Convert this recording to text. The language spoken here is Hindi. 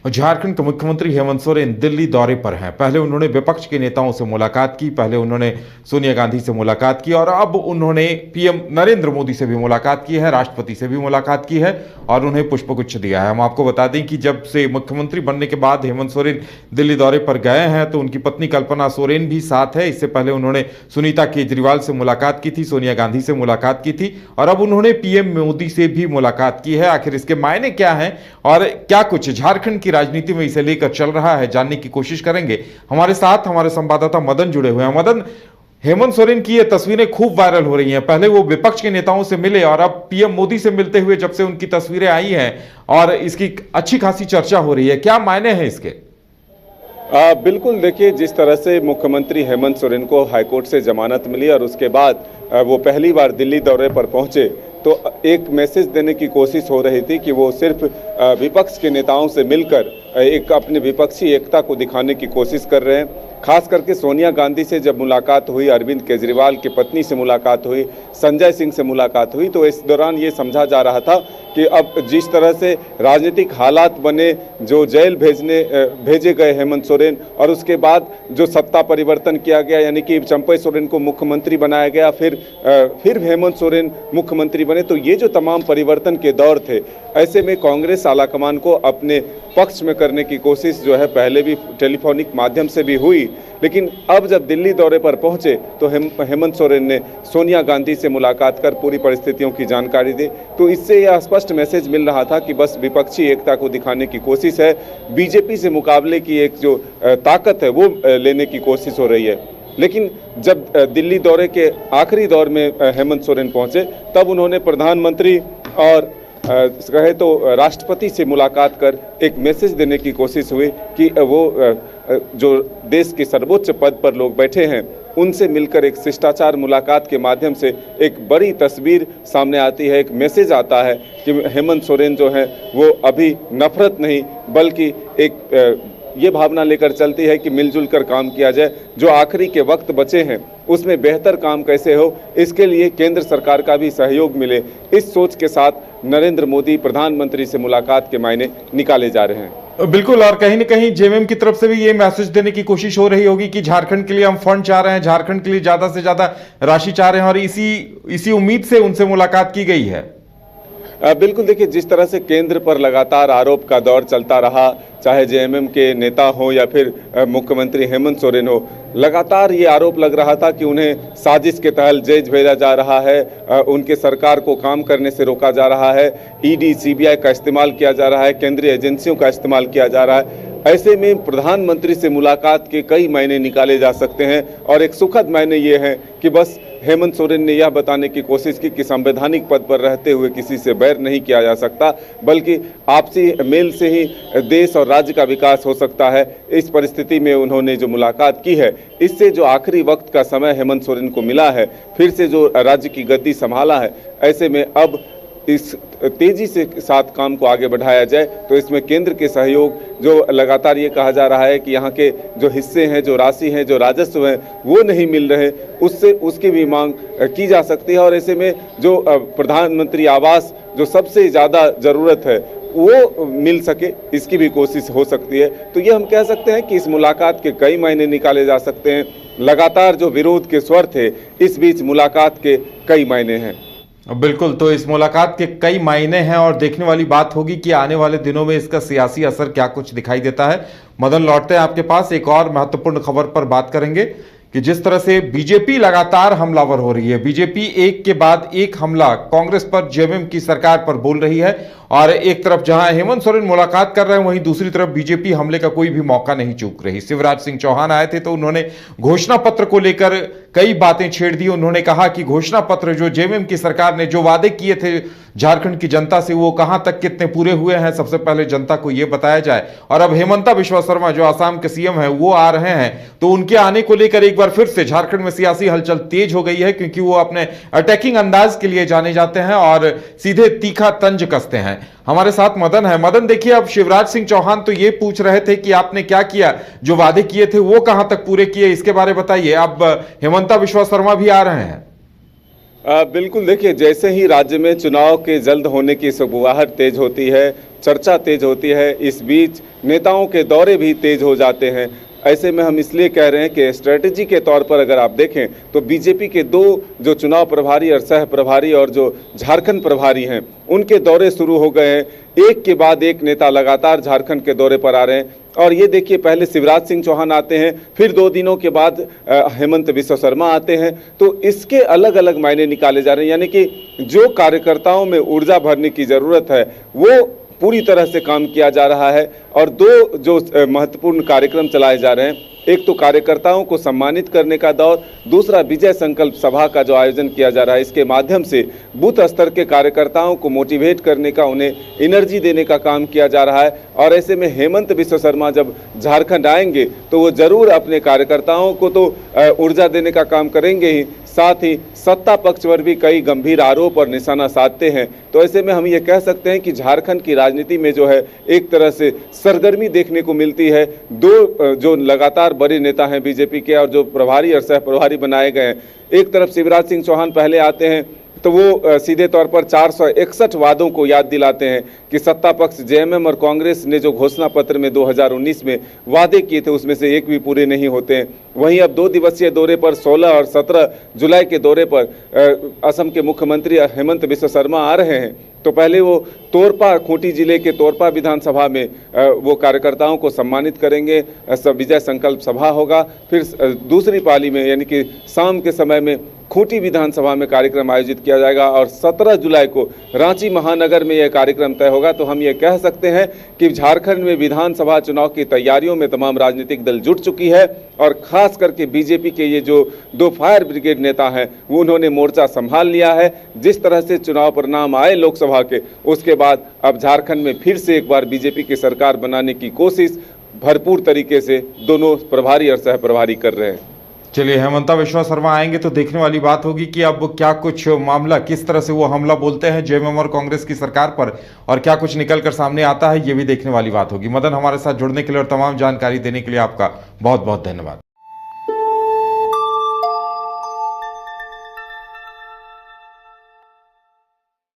झारखंड के मुख्यमंत्री हेमंत सोरेन दिल्ली दौरे पर हैं। पहले उन्होंने विपक्ष के नेताओं से मुलाकात की, पहले उन्होंने सोनिया गांधी से मुलाकात की और अब उन्होंने पीएम नरेंद्र मोदी से भी मुलाकात की है, राष्ट्रपति से भी मुलाकात की है और उन्हें पुष्पगुच्छ दिया है। हम आपको बता दें कि जब से मुख्यमंत्री बनने के बाद हेमंत सोरेन दिल्ली दौरे पर गए हैं तो उनकी पत्नी कल्पना सोरेन भी साथ है। इससे पहले उन्होंने सुनीता केजरीवाल से मुलाकात की थी, सोनिया गांधी से मुलाकात की थी और अब उन्होंने पीएम मोदी से भी मुलाकात की है। आखिर इसके मायने क्या हैं और क्या कुछ झारखंड की राजनीति में इसे लेकर चल रहा है, जानने की कोशिश करेंगे। हमारे साथ हमारे संवाददाता मदन जुड़े हुए हैं। मदन, हेमंत सोरेन की ये तस्वीरें खूब वायरल हो रही हैं। पहले वो विपक्ष के नेताओं से मिले और अब पीएम मोदी से मिलते हुए जब से उनकी तस्वीरें आई हैं और इसकी अच्छी खासी चर्चा हो रही है, क्या मायने हैं इसके? बिल्कुल, देखिए, जिस तरह से मुख्यमंत्री हेमंत सोरेन को हाईकोर्ट से जमानत मिली और उसके बाद वो पहली बार दिल्ली दौरे पर पहुंचे तो एक मैसेज देने की कोशिश हो रही थी कि वो सिर्फ विपक्ष के नेताओं से मिलकर एक अपनी विपक्षी एकता को दिखाने की कोशिश कर रहे हैं। खास करके सोनिया गांधी से जब मुलाकात हुई, अरविंद केजरीवाल की पत्नी से मुलाकात हुई, संजय सिंह से मुलाकात हुई, तो इस दौरान ये समझा जा रहा था कि अब जिस तरह से राजनीतिक हालात बने, जो जेल भेजे गए हेमंत सोरेन और उसके बाद जो सत्ता परिवर्तन किया गया, यानी कि चंपई सोरेन को मुख्यमंत्री बनाया गया, फिर हेमंत सोरेन मुख्यमंत्री बने, तो ये जो तमाम परिवर्तन के दौर थे, ऐसे में कांग्रेस आलाकमान को अपने पक्ष में करने की कोशिश जो है पहले भी टेलीफोनिक माध्यम से भी हुई, लेकिन अब जब दिल्ली दौरे पर पहुंचे तो हेमंत सोरेन ने सोनिया गांधी से मुलाकात कर पूरी परिस्थितियों की जानकारी दी। तो इससे यह स्पष्ट मैसेज मिल रहा था कि बस विपक्षी एकता को दिखाने की कोशिश है, बीजेपी से मुकाबले की एक जो ताकत है वो लेने की कोशिश हो रही है। लेकिन जब दिल्ली दौरे के आखिरी दौर में हेमंत सोरेन पहुंचे तब उन्होंने प्रधानमंत्री और कहे तो राष्ट्रपति से मुलाकात कर एक मैसेज देने की कोशिश हुई कि वो जो देश के सर्वोच्च पद पर लोग बैठे हैं उनसे मिलकर एक शिष्टाचार मुलाकात के माध्यम से एक बड़ी तस्वीर सामने आती है, एक मैसेज आता है कि हेमंत सोरेन जो है वो अभी नफरत नहीं बल्कि एक ये भावना लेकर चलती है कि मिलजुल कर काम किया जाए, जो आखिरी के वक्त बचे हैं उसमें बेहतर काम कैसे हो, इसके लिए केंद्र सरकार का भी सहयोग मिले, इस सोच के साथ नरेंद्र मोदी प्रधानमंत्री से मुलाकात के मायने निकाले जा रहे हैं। बिल्कुल, और कहीं न कहीं जेएमएम की तरफ से भी ये मैसेज देने की कोशिश हो रही होगी कि झारखंड के लिए हम फंड चाह रहे हैं, झारखंड के लिए ज्यादा से ज्यादा राशि चाह रहे हैं और इसी उम्मीद से उनसे मुलाकात की गई है। बिल्कुल, देखिए, जिस तरह से केंद्र पर लगातार आरोप का दौर चलता रहा, चाहे जेएमएम के नेता हो या फिर मुख्यमंत्री हेमंत सोरेन हो, लगातार ये आरोप लग रहा था कि उन्हें साजिश के तहत जेल भेजा जा रहा है, उनके सरकार को काम करने से रोका जा रहा है, ईडी सीबीआई का इस्तेमाल किया जा रहा है, केंद्रीय एजेंसियों का इस्तेमाल किया जा रहा है। ऐसे में प्रधानमंत्री से मुलाकात के कई मायने निकाले जा सकते हैं और एक सुखद मायने ये है कि बस हेमंत सोरेन ने यह बताने की कोशिश की कि संवैधानिक पद पर रहते हुए किसी से बैर नहीं किया जा सकता, बल्कि आपसी मेल से ही देश और राज्य का विकास हो सकता है। इस परिस्थिति में उन्होंने जो मुलाकात की है, इससे जो आखिरी वक्त का समय हेमंत सोरेन को मिला है, फिर से जो राज्य की गद्दी संभाला है, ऐसे में अब इस तेजी से साथ काम को आगे बढ़ाया जाए तो इसमें केंद्र के सहयोग, जो लगातार ये कहा जा रहा है कि यहाँ के जो हिस्से हैं, जो राशि हैं, जो राजस्व हैं वो नहीं मिल रहे, उसकी भी मांग की जा सकती है और ऐसे में जो प्रधानमंत्री आवास जो सबसे ज़्यादा ज़रूरत है वो मिल सके, इसकी भी कोशिश हो सकती है। तो ये हम कह सकते हैं कि इस मुलाकात के कई मायने निकाले जा सकते हैं। लगातार जो विरोध के स्वर थे, इस बीच मुलाकात के कई मायने हैं। बिल्कुल, तो इस मुलाकात के कई मायने हैं और देखने वाली बात होगी कि आने वाले दिनों में इसका सियासी असर क्या कुछ दिखाई देता है। मदन, लौटते हैं आपके पास, एक और महत्वपूर्ण खबर पर बात करेंगे कि जिस तरह से बीजेपी लगातार हमलावर हो रही है, बीजेपी एक के बाद एक हमला कांग्रेस पर, जेएमएम की सरकार पर बोल रही है और एक तरफ जहां हेमंत सोरेन मुलाकात कर रहे हैं वहीं दूसरी तरफ बीजेपी हमले का कोई भी मौका नहीं चूक रही। शिवराज सिंह चौहान आए थे तो उन्होंने घोषणा पत्र को लेकर कई बातें छेड़ दी। उन्होंने कहा कि घोषणा पत्र जो जेएमएम की सरकार ने जो वादे किए थे झारखंड की जनता से, वो कहां तक कितने पूरे हुए हैं, सबसे पहले जनता को यह बताया जाए। और अब हेमंता बिश्वा शर्मा जो आसाम के सीएम है वो आ रहे हैं, तो उनके आने को लेकर एक बार फिर से झारखंड में सियासी हलचल तेज हो गई है, क्योंकि वो अपने अटैकिंग अंदाज के लिए जाने जाते हैं और सीधे तीखा तंज कसते हैं। हमारे साथ मदन है। मदन, देखिए, अब शिवराज सिंह चौहान तो ये पूछ रहे थे कि आपने क्या किया, जो वादे किए थे वो कहां तक पूरे किए, इसके बारे बताइए। अब हेमंता बिश्वा शर्मा भी आ रहे हैं। बिल्कुल देखिए, जैसे ही राज्य में चुनाव के जल्द होने की सुगबुगाहट तेज होती है, चर्चा तेज होती है, इस बीच नेताओं के दौरे भी तेज हो जाते हैं। ऐसे में हम इसलिए कह रहे हैं कि स्ट्रेटजी के तौर पर अगर आप देखें तो बीजेपी के दो जो चुनाव प्रभारी और सह प्रभारी और जो झारखंड प्रभारी हैं, उनके दौरे शुरू हो गए हैं। एक के बाद एक नेता लगातार झारखंड के दौरे पर आ रहे हैं। और ये देखिए, पहले शिवराज सिंह चौहान आते हैं, फिर 2 दिनों के बाद हेमंत बिस्वा शर्मा आते हैं। तो इसके अलग अलग मायने निकाले जा रहे हैं, यानी कि जो कार्यकर्ताओं में ऊर्जा भरने की ज़रूरत है वो पूरी तरह से काम किया जा रहा है। और 2 जो महत्वपूर्ण कार्यक्रम चलाए जा रहे हैं, एक तो कार्यकर्ताओं को सम्मानित करने का दौर, दूसरा विजय संकल्प सभा का जो आयोजन किया जा रहा है, इसके माध्यम से बूथ स्तर के कार्यकर्ताओं को मोटिवेट करने का, उन्हें एनर्जी देने का काम किया जा रहा है। और ऐसे में हेमंत बिस्वा शर्मा जब झारखंड आएंगे तो वो जरूर अपने कार्यकर्ताओं को तो ऊर्जा देने का काम करेंगे ही, साथ ही सत्ता पक्ष पर भी कई गंभीर आरोप और निशाना साधते हैं। तो ऐसे में हम ये कह सकते हैं कि झारखंड की राजनीति में जो है एक तरह से सरगर्मी देखने को मिलती है। 2 जो लगातार बड़े नेता हैं बीजेपी के और जो प्रभारी और सह प्रभारी बनाए गए हैं, एक तरफ शिवराज सिंह चौहान पहले आते हैं तो वो सीधे तौर पर 461 वादों को याद दिलाते हैं कि सत्ता पक्ष जेएमएम और कांग्रेस ने जो घोषणा पत्र में 2019 में वादे किए थे उसमें से एक भी पूरे नहीं होते हैं। वहीं अब 2 दिवसीय दौरे पर 16 और 17 जुलाई के दौरे पर असम के मुख्यमंत्री हेमंत बिस्वा शर्मा आ रहे हैं। तो पहले वो तोरपा, खूंटी जिले के तोरपा विधानसभा में वो कार्यकर्ताओं को सम्मानित करेंगे, विजय संकल्प सभा होगा। फिर दूसरी पाली में यानी कि शाम के समय में खूंटी विधानसभा में कार्यक्रम आयोजित किया जाएगा और 17 जुलाई को रांची महानगर में यह कार्यक्रम तय होगा। तो हम ये कह सकते हैं कि झारखंड में विधानसभा चुनाव की तैयारियों में तमाम राजनीतिक दल जुट चुकी है और खास करके बीजेपी के ये जो 2 फायर ब्रिगेड नेता हैं वो उन्होंने मोर्चा संभाल लिया है। जिस तरह से चुनाव परिणाम आए लोकसभा के, उसके बाद अब झारखंड में फिर से एक बार बीजेपी की सरकार बनाने की कोशिश भरपूर तरीके से दोनों प्रभारी और सह प्रभारी कर रहे हैं। चलिए, हेमंत बिस्वा शर्मा आएंगे तो देखने वाली बात होगी कि अब क्या कुछ मामला, किस तरह से वो हमला बोलते हैं जेएमएम और कांग्रेस की सरकार पर और क्या कुछ निकल कर सामने आता है, ये भी देखने वाली बात होगी। मदन, हमारे साथ जुड़ने के लिए और तमाम जानकारी देने के लिए आपका बहुत बहुत धन्यवाद।